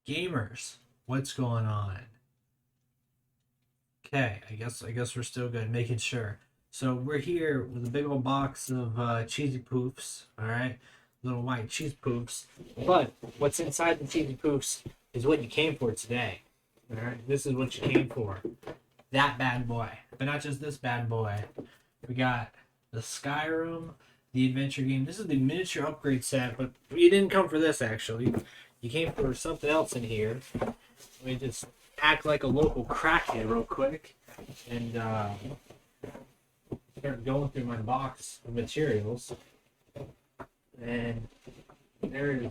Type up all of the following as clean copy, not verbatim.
Gamers, what's going on? Okay, I guess we're still good, making sure. So we're here with a big old box of cheesy poofs, all right, little white cheese poofs. But what's inside the cheesy poofs is what you came for today. All right, this is what you came for. That bad boy, but not just this bad boy. We got the Skyrim, the adventure game. This is the miniature upgrade set, but you didn't come for this actually. You came for something else in here. Let me just act like a local crackhead real quick and start going through my box of materials. And there's a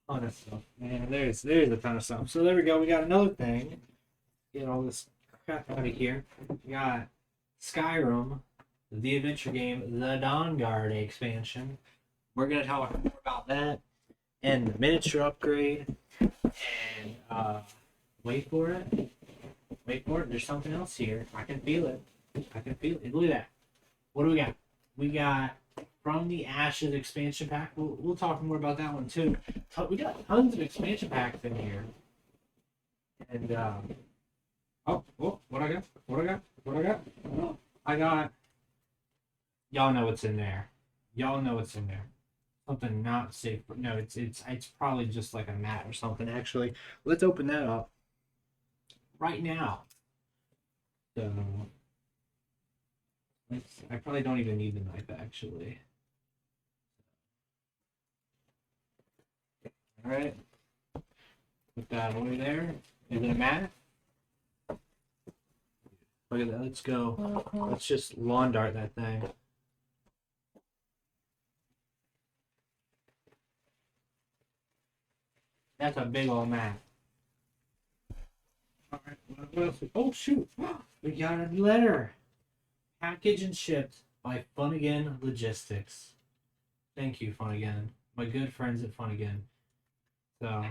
ton of stuff. Man, there's a ton of stuff. So there we go. We got another thing. Get all this crap out of here. We got Skyrim, the adventure game, the Dawnguard expansion. We're gonna talk more about that and the miniature upgrade. And wait for it. Wait for it. There's something else here. I can feel it. I can feel it. Look at that. What do we got? We got From the Ashes expansion pack. We'll talk more about that one too. We got tons of expansion packs in here. And oh, what I got? What I got? What I got? I got. Y'all know what's in there. Y'all know what's in there. Something not safe. No, it's probably just like a mat or something. Actually, let's open that up right now. So I probably don't even need the knife actually. All right, put that over there. Is it a mat? Look at that. Let's go. Let's just lawn dart that thing. That's a big old mat. All right. What else? Oh shoot! We got a letter. Packaged and shipped by Fun Again Logistics. Thank you, Fun Again. My good friends at Fun Again. So,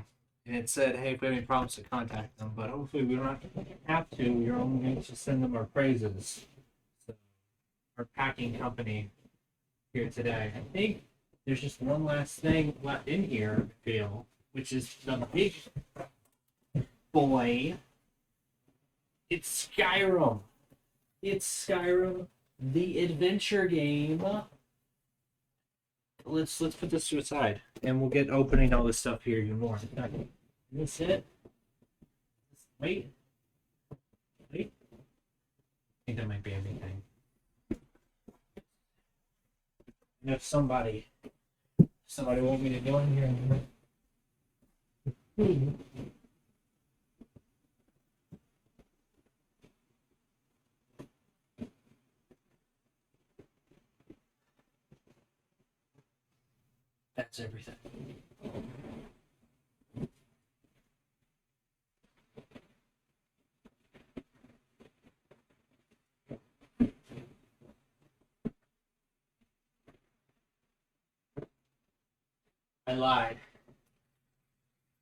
and it said, hey, if we have any problems to contact them, but hopefully we don't have to. You're only going to send them our praises. So, our packing company here today. I think there's just one last thing left in here, I feel, which is the big boy. It's Skyrim. It's Skyrim, the adventure game. Let's put this to the side, and we'll get opening all this stuff here even more. Is this it? Wait. I think that might be everything. And if somebody want me to go in here and that's everything. I lied.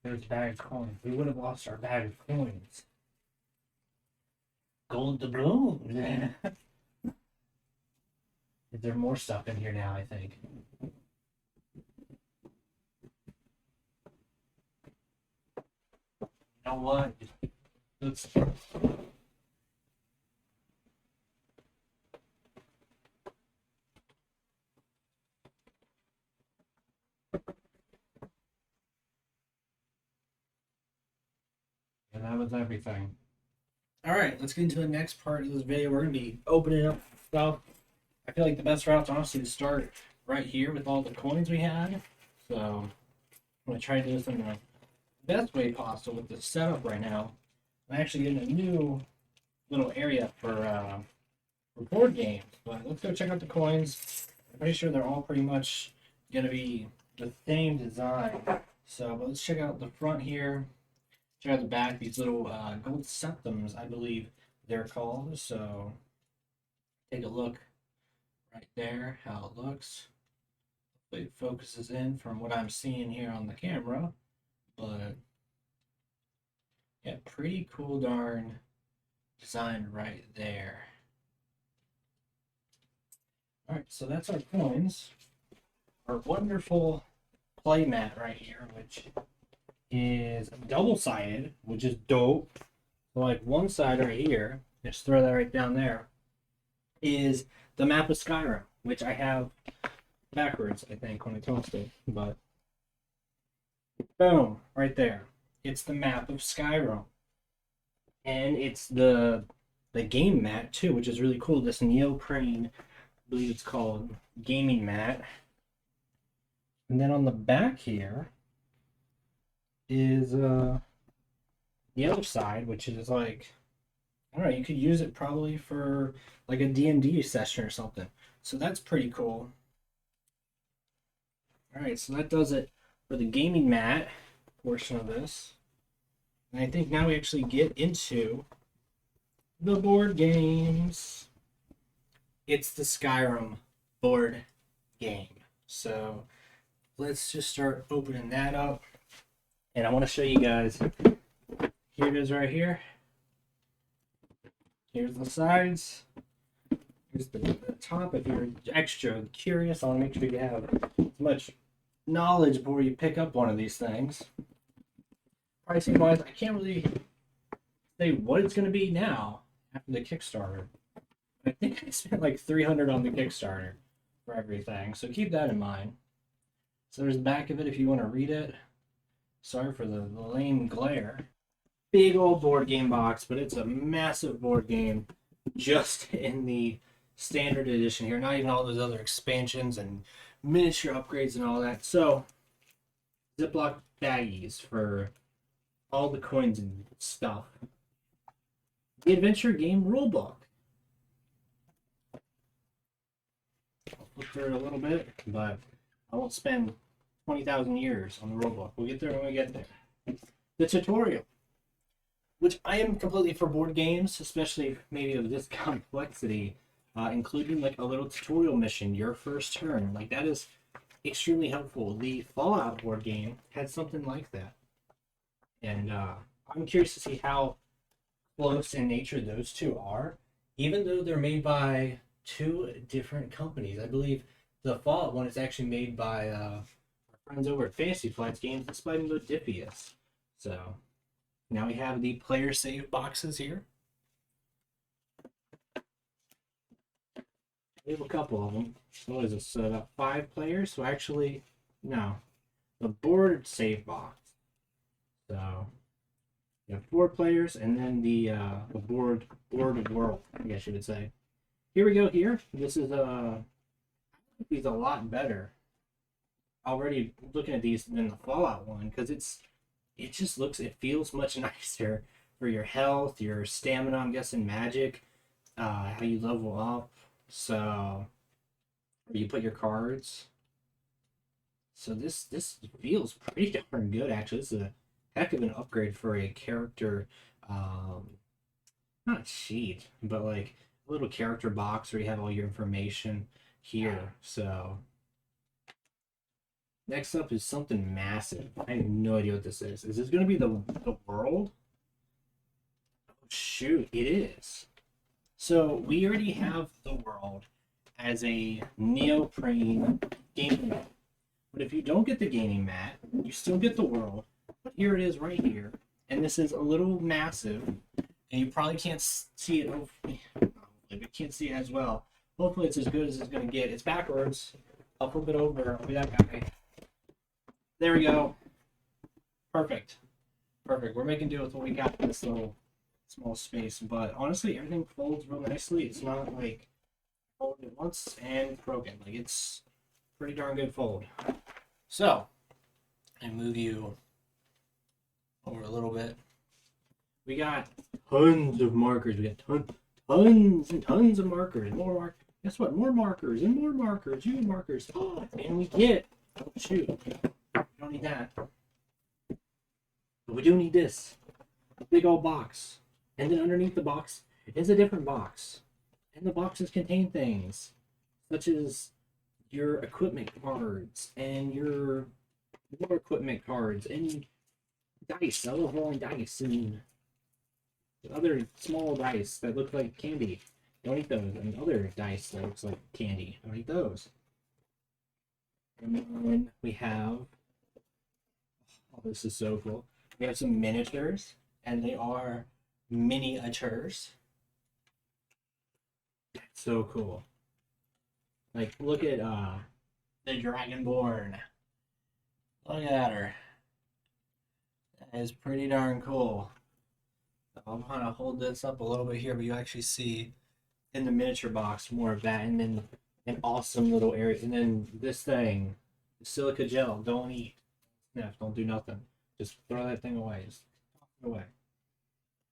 There's a bag of coins. We would have lost our bag of coins. Gold doubloons. Is there more stuff in here now, I think? You know what? Let's. And that was everything. Alright, let's get into the next part of this video. We're going to be opening up stuff. I feel like the best route is honestly to start right here with all the coins we had. So, I'm going to try to do this in the best way possible with the setup right now. I'm actually getting a new little area for board games. But let's go check out the coins. I'm pretty sure they're all pretty much going to be the same design. So, but let's check out the front here. Check out the back, these little gold septums, I believe they're called. So take a look right there, how it looks. Hopefully it focuses in from what I'm seeing here on the camera. But yeah, pretty cool darn design right there. Alright, so that's our coins. Our wonderful play mat right here, which is double-sided, which is dope. So like one side right here, just throw that right down there, is the map of Skyrim, which I have backwards, I think, when I tossed it. But boom, right there. It's the map of Skyrim. And it's the game mat too, which is really cool. This neoprene, I believe it's called, gaming mat. And then on the back here is the other side, which is like, I don't know, you could use it probably for like a D&D session or something. So that's pretty cool. All right, so that does it for the gaming mat portion of this. And I think now we actually get into the board games. It's the Skyrim board game. So let's just start opening that up. And I want to show you guys. Here it is right here. Here's the sides. Here's the top. If you're extra curious, I want to make sure you have as much knowledge before you pick up one of these things. Pricing wise, I can't really say what it's going to be now after the Kickstarter. I think I spent like $300 on the Kickstarter for everything, so keep that in mind. So there's the back of it if you want to read it. Sorry for the lame glare. Big old board game box, but it's a massive board game just in the standard edition here. Not even all those other expansions and miniature upgrades and all that. So, Ziploc baggies for all the coins and stuff. The adventure game rulebook. I'll flip through it a little bit, but I won't spend 20,000 years on the rulebook. We'll get there when we get there. The tutorial, which I am completely for board games, especially maybe of this complexity, including like a little tutorial mission, your first turn. Like that is extremely helpful. The Fallout board game had something like that. And I'm curious to see how close in nature those two are, even though they're made by two different companies. I believe the Fallout one is actually made by our friends over at Fantasy Flights Games, despite Modifius. So now we have the player save boxes here. We have a couple of them. So what is this? About 5 players. So actually, no, the board save box. So you have 4 players, and then the board of world, I guess you would say. Here we go. Here, this is these a lot better. Already looking at these than the Fallout one because it feels much nicer for your health, your stamina. I'm guessing magic, how you level up. So where you put your cards. So this feels pretty darn good actually. This is a heck of an upgrade for a character, not sheet, but like a little character box where you have all your information here. So next up is something massive. I have no idea what this is. Is this going to be the world? Oh, shoot, it is. So we already have the world as a neoprene gaming mat. But if you don't get the gaming mat, you still get the world. But here it is right here. And this is a little massive. And you probably can't see it. Hopefully, we can't see it as well. Hopefully it's as good as it's going to get. It's backwards. I'll flip it over. I'll be that guy. There we go. Perfect. Perfect. We're making do with what we got in this little small space. But honestly, everything folds real nicely. It's not like folded it once and broken. Like it's pretty darn good fold. So, I move you over a little bit. We got tons of markers. We got tons and tons of markers. More markers. Guess what? More markers and more markers. You markers. Oh, and we get. Oh shoot. We don't need that. But we do need this. A big old box. And then underneath the box is a different box. And the boxes contain things such as your equipment cards and your more equipment cards and dice, other rolling dice and other small dice that look like candy. Don't eat those. And other dice that looks like candy. Don't eat those. And then we have Oh, this is so cool. We have some miniatures, and they are miniatures. That's so cool. Like, look at the Dragonborn. Look at her. That is pretty darn cool. I'll kind of hold this up a little bit here, but you actually see in the miniature box more of that, and then an awesome little area, and then this thing, silica gel. Don't eat. Sniff. Don't do nothing. Just throw that thing away. Just toss it away.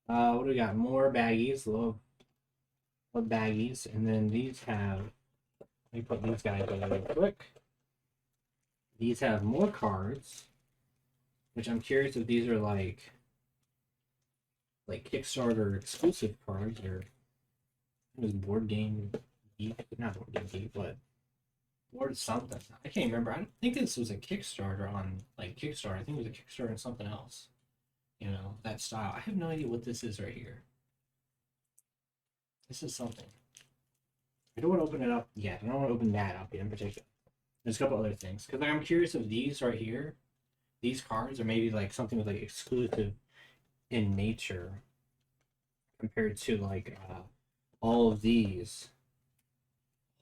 What do we got? More baggies. Love baggies, and then these have. Let me put these guys away real quick. These have more cards, which I'm curious if these are like Kickstarter exclusive cards or it was board game geek, not board game geek, but board something. I can't remember. I don't think this was a Kickstarter on like Kickstarter. I think it was a Kickstarter on something else. You know, that style. I have no idea what this is right here. This is something. I don't want to open it up yet. I don't want to open that up yet in particular. There's a couple other things. Because I'm curious if these right here, these cards are maybe like something with like exclusive in nature compared to like all of these.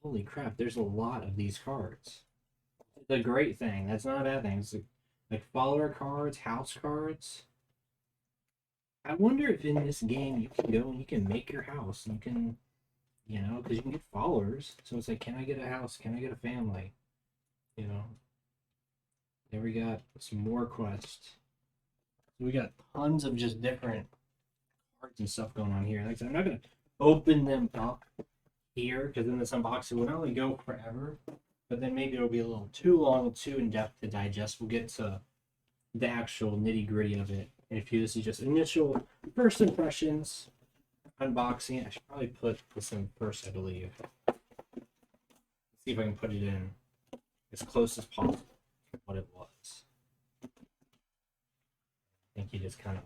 Holy crap, there's a lot of these cards. It's a great thing. That's not a bad thing. It's like follower cards, house cards. I wonder if in this game you can go and you can make your house. You can, you know, because you can get followers. So it's like, can I get a house? Can I get a family? You know. There we got some more quests. We got tons of just different cards and stuff going on here. Like I said, I'm not going to open them up here because then this unboxing will not only go forever, but then maybe it'll be a little too long, too in-depth to digest. We'll get to the actual nitty-gritty of it. And if this is just initial first impressions, unboxing, I should probably put this in first, I believe. Let's see if I can put it in as close as possible to what it was. I think you just kind of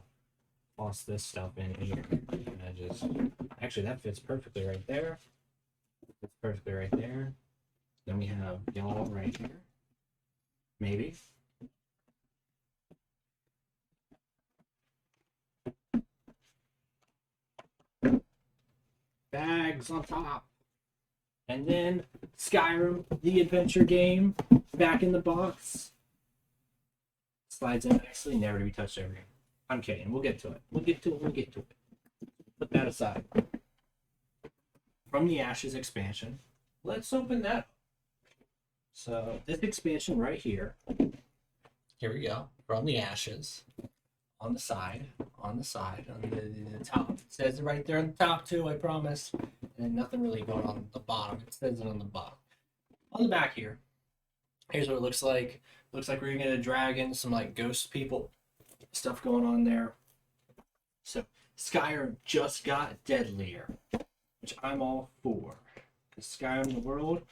toss this stuff in here. And I just, actually that fits perfectly right there. Fits perfectly right there. Then we have y'all right here. Maybe. Bags on top. And then Skyrim, the adventure game, back in the box. Slides in nicely, never to be touched ever again. I'm kidding. We'll get to it. We'll get to it. Put that aside. From the Ashes expansion, let's open that up. So this expansion right here. Here we go. From the Ashes. On the side, on the top. It says it right there on the top too, I promise. And nothing really going on the bottom. It says it on the bottom. On the back here, here's what it looks like. Looks like we're gonna get a dragon, some like ghost people stuff going on there. So Skyrim just got deadlier, which I'm all for. Because Skyrim the world,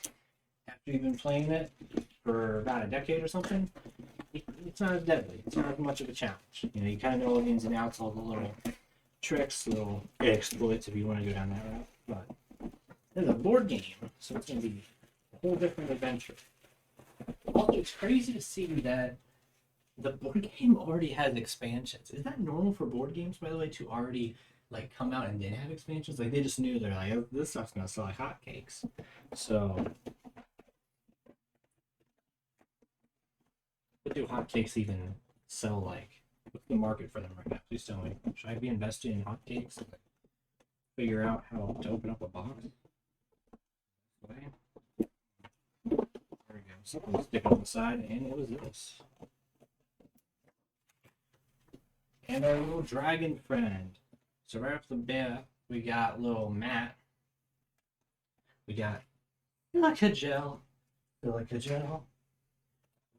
after you've been playing it for about a decade or something, it's not as deadly. It's not as much of a challenge. You know, you kind of know all the ins and outs, all the little tricks, little exploits if you want to go down that route. But there's a board game, so it's going to be a whole different adventure. Also, it's crazy to see that the board game already has expansions. Is that normal for board games, by the way, to already like come out and then have expansions? Like they just knew they're like, oh, this stuff's going to sell like hotcakes. So. What do hotcakes even sell like? What's the market for them right now? Please tell me. Should I be investing in hotcakes? Figure out how to open up a box? Okay. There we go. Something sticking on the side, and it was this. And our little dragon friend. So right off the bat, we got little Matt. We got silica gel.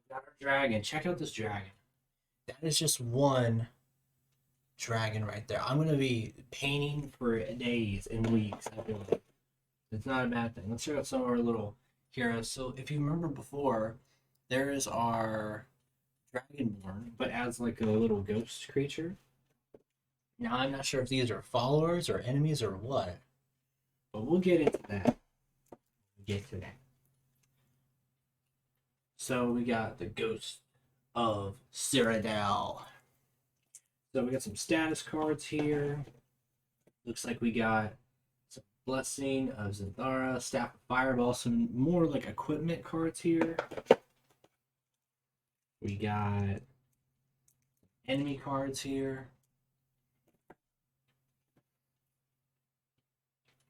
Got our dragon. Check out this dragon. That is just one dragon right there. I'm going to be painting for days and weeks. I feel like. It's not a bad thing. Let's check out some of our little heroes. So if you remember before, there is our Dragonborn, but as like a little ghost creature. Now I'm not sure if these are followers or enemies or what. But we'll get into that. So we got the ghost of Cyrodiil. So we got some status cards here. Looks like we got some Blessing of Zendara, Staff of Fireball, some more like equipment cards here. We got enemy cards here.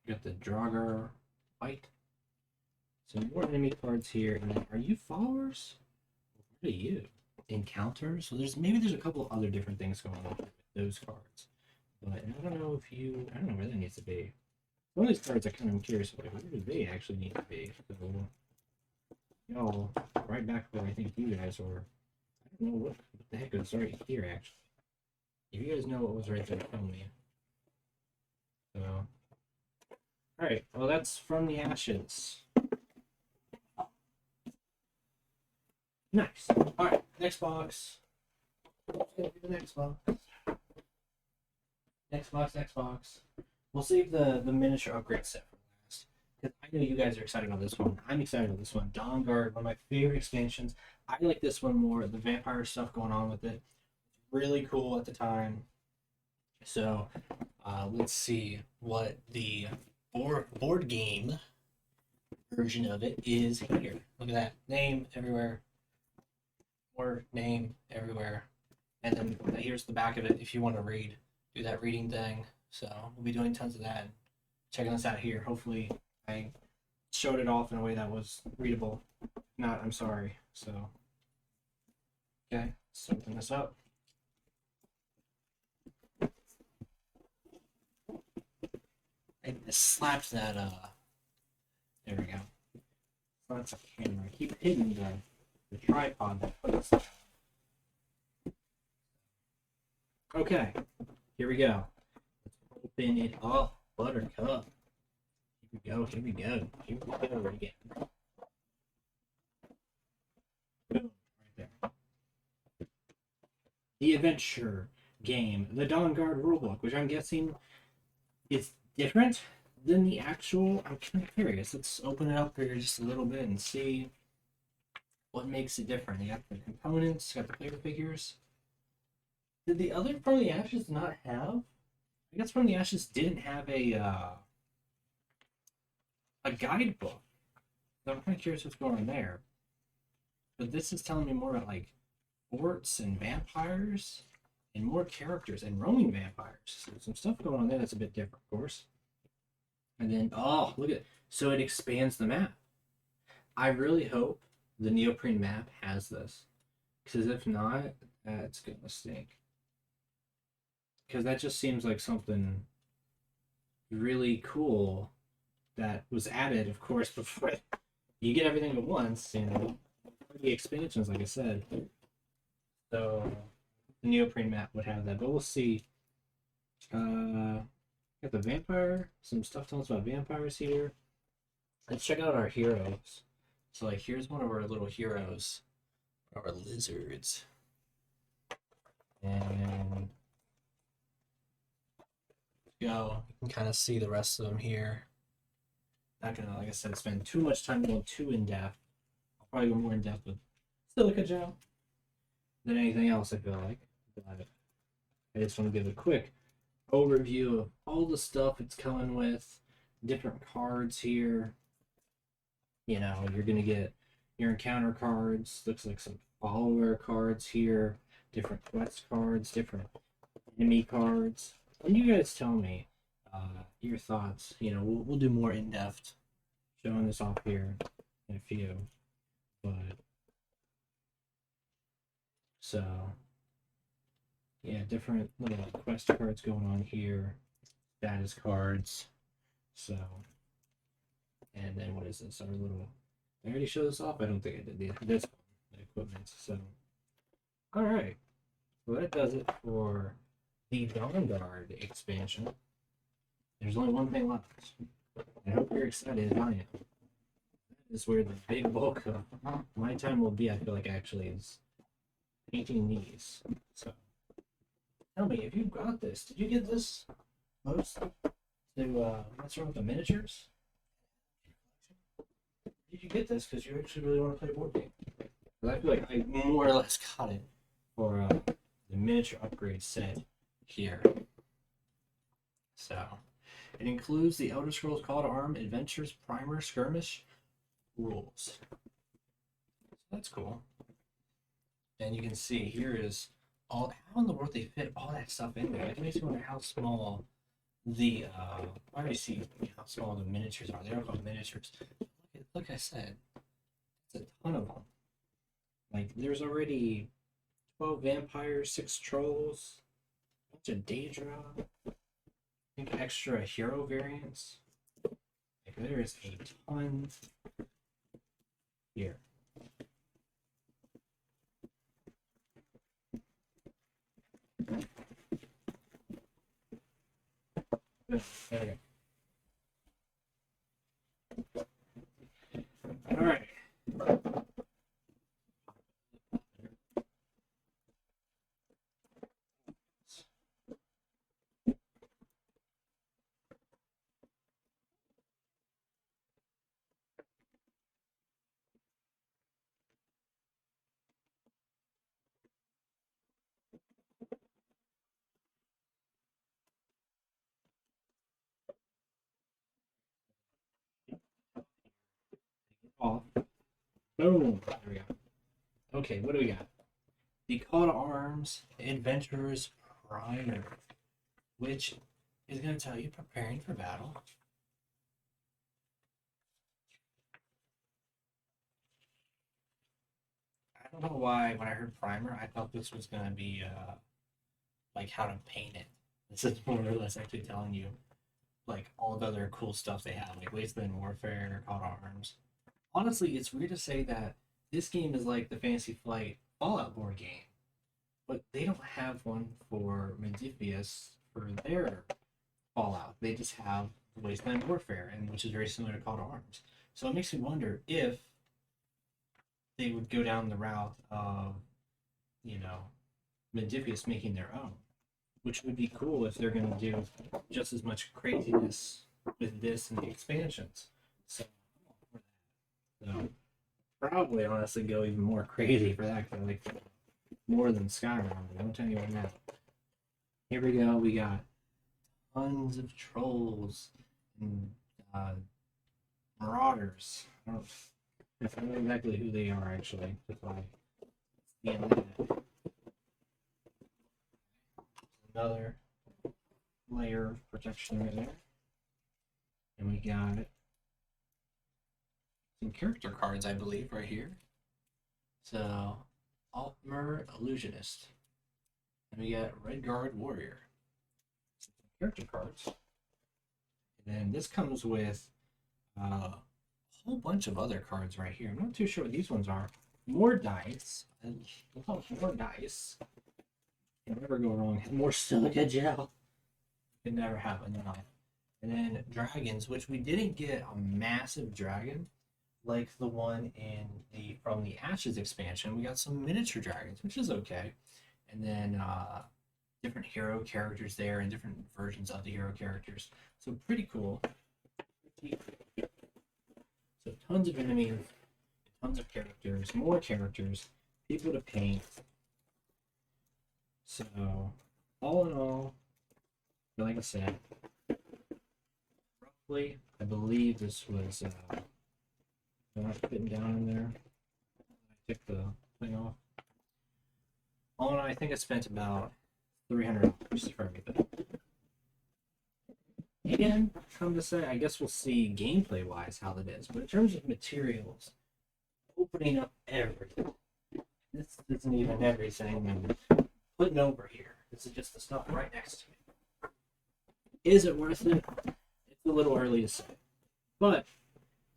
We got the Draugr White. Some more enemy cards here. And then, are you followers? What are you? Encounters? So maybe there's a couple of other different things going on with those cards. But I don't know where that needs to be. One of these cards I kind of curious about, where do they actually need to be? So, y'all, right back where I think you guys were. I don't know what the heck was right here, actually. If you guys know what was right there, tell me. So, alright, well, that's From the Ashes. Nice. Alright, next box. The next box. Next box. We'll save the miniature upgrade set for last, because I know you guys are excited about this one. I'm excited about this one. Dawnguard, one of my favorite expansions. I like this one more. The vampire stuff going on with it, really cool at the time. So let's see what the board game version of it is here. Look at that. Name everywhere. Or name everywhere. And then here's the back of it if you want to do that reading thing. So we'll be doing tons of that. Checking this out here. Hopefully I showed it off in a way that was readable. If not, I'm sorry. So, okay, let's open this up. I slapped that, there we go. That's a camera. I keep hitting the tripod that puts it. Okay, here we go. Let's open it up. Buttercup. Here we go again. Boom, right there. The adventure game, the Dawnguard rulebook, which I'm guessing is different than the actual. I'm kind of curious. Let's open it up here just a little bit and see what makes it different. You got the components, got the player figures. Did the other From the Ashes not have? I guess From the Ashes didn't have a guidebook. So I'm kind of curious what's going on there. But this is telling me more about like forts and vampires and more characters and roaming vampires. So some stuff going on there that's a bit different, of course. And then, oh, look at it. So it expands the map. I really hope the neoprene map has this. Because if not, that's going to stink. Because that just seems like something really cool that was added, of course, before you get everything at once, you know. The expansions, like I said. So the neoprene map would have that, but we'll see. Got the vampire, some stuff telling us about vampires here. Let's check out our heroes. So like here's one of our little heroes, our lizards. And go, you can kind of see the rest of them here. Not gonna, like I said, spend too much time going too in depth. I'll probably go more in depth with Silica Gel than anything else, I feel like. But I just want to give a quick overview of all the stuff it's coming with, different cards here. You know, you're gonna get your encounter cards, looks like some follower cards here, different quest cards, different enemy cards. And you guys tell me your thoughts. You know, we'll do more in-depth showing this off here in a few. But so yeah, different little quest cards going on here, status cards. So, and then what is this? Our little. I already showed this off. I don't think I did this one, the equipment. So, all right. Well, that does it for the Dawnguard expansion. There's only one thing left. I hope you're excited as I am. That is where the big bulk of my time will be. I feel like actually is painting these. So tell me, if you got this, did you get this most to mess around with the miniatures? Did you get this because you actually really want to play a board game? But I feel like I more or less got it for the miniature upgrade set here. So it includes the Elder Scrolls Call to Arm Adventures Primer Skirmish rules. So that's cool. And you can see here is all, how in the world they fit all that stuff in there. It makes me wonder how small the I already see how small the miniatures are. They are called miniatures. Like I said, it's a ton of them. Like there's already 12 vampires, 6 trolls, a bunch of Daedra, I think extra hero variants. Like there is a ton here. There we go. All right. Off. Boom. There we go. Okay, what do we got? The Call to Arms Adventurers Primer, which is going to tell you preparing for battle. I don't know why when I heard primer, I thought this was going to be like how to paint it. This is more or less actually telling you like all the other cool stuff they have, like Wasteland Warfare, Call to Arms. Honestly, it's weird to say that this game is like the Fantasy Flight Fallout board game, but they don't have one for Mediphius for their Fallout. They just have Wasteland Warfare, and which is very similar to Call to Arms. So it makes me wonder if they would go down the route of, you know, Mediphius making their own, which would be cool if they're going to do just as much craziness with this and the expansions. So, probably honestly go even more crazy for that, because I like more than Skyrim. I don't tell you what now. Here we go. We got tons of trolls and marauders. I don't know exactly who they are actually. Just by seeing that. Another layer of protection right there. And we got some character cards, I believe, right here. So, Altmer Illusionist. And we got Redguard Warrior. Some character cards. And then this comes with a whole bunch of other cards right here. I'm not too sure what these ones are. More dice. And more dice. You can never go wrong. More silica gel. You can never have enough. And then dragons, which we didn't get a massive dragon like the one in the from the Ashes expansion. We got some miniature dragons, which is okay. And then different hero characters there and different versions of the hero characters. So pretty cool. So tons of enemies, tons of characters, more characters, people to paint. So all in all, like I said, roughly, I believe this was not fitting down in there. I took the thing off. All in all, I think I spent about $300 for everything. And come to say, I guess we'll see gameplay wise how it is. But in terms of materials, opening up everything. This isn't even everything I'm putting over here. This is just the stuff right next to me. Is it worth it? It's a little early to say. But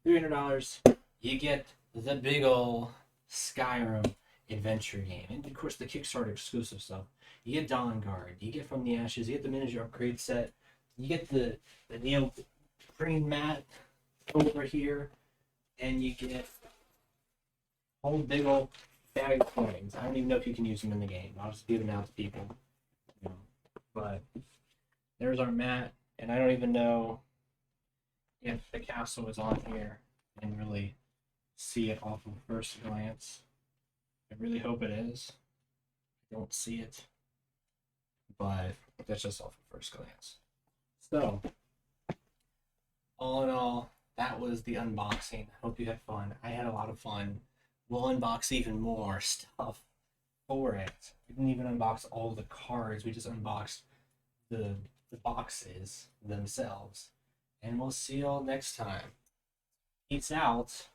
$300, you get the big ol' Skyrim adventure game. And of course the Kickstarter exclusive stuff. You get Dawnguard, you get From the Ashes, you get the miniature upgrade set, you get the Neil green mat over here, and you get a whole big old bag of coins. I don't even know if you can use them in the game. I'll just give them out to people. You know. But there's our mat, and I don't even know if the castle is on here and really see it off of first glance. I really hope it is. I don't see it, but that's just off at first glance. So, all in all, that was the unboxing. I hope you had fun. I had a lot of fun. We'll unbox even more stuff for it. We didn't even unbox all the cards. We just unboxed the boxes themselves. And we'll see y'all next time. Peace out.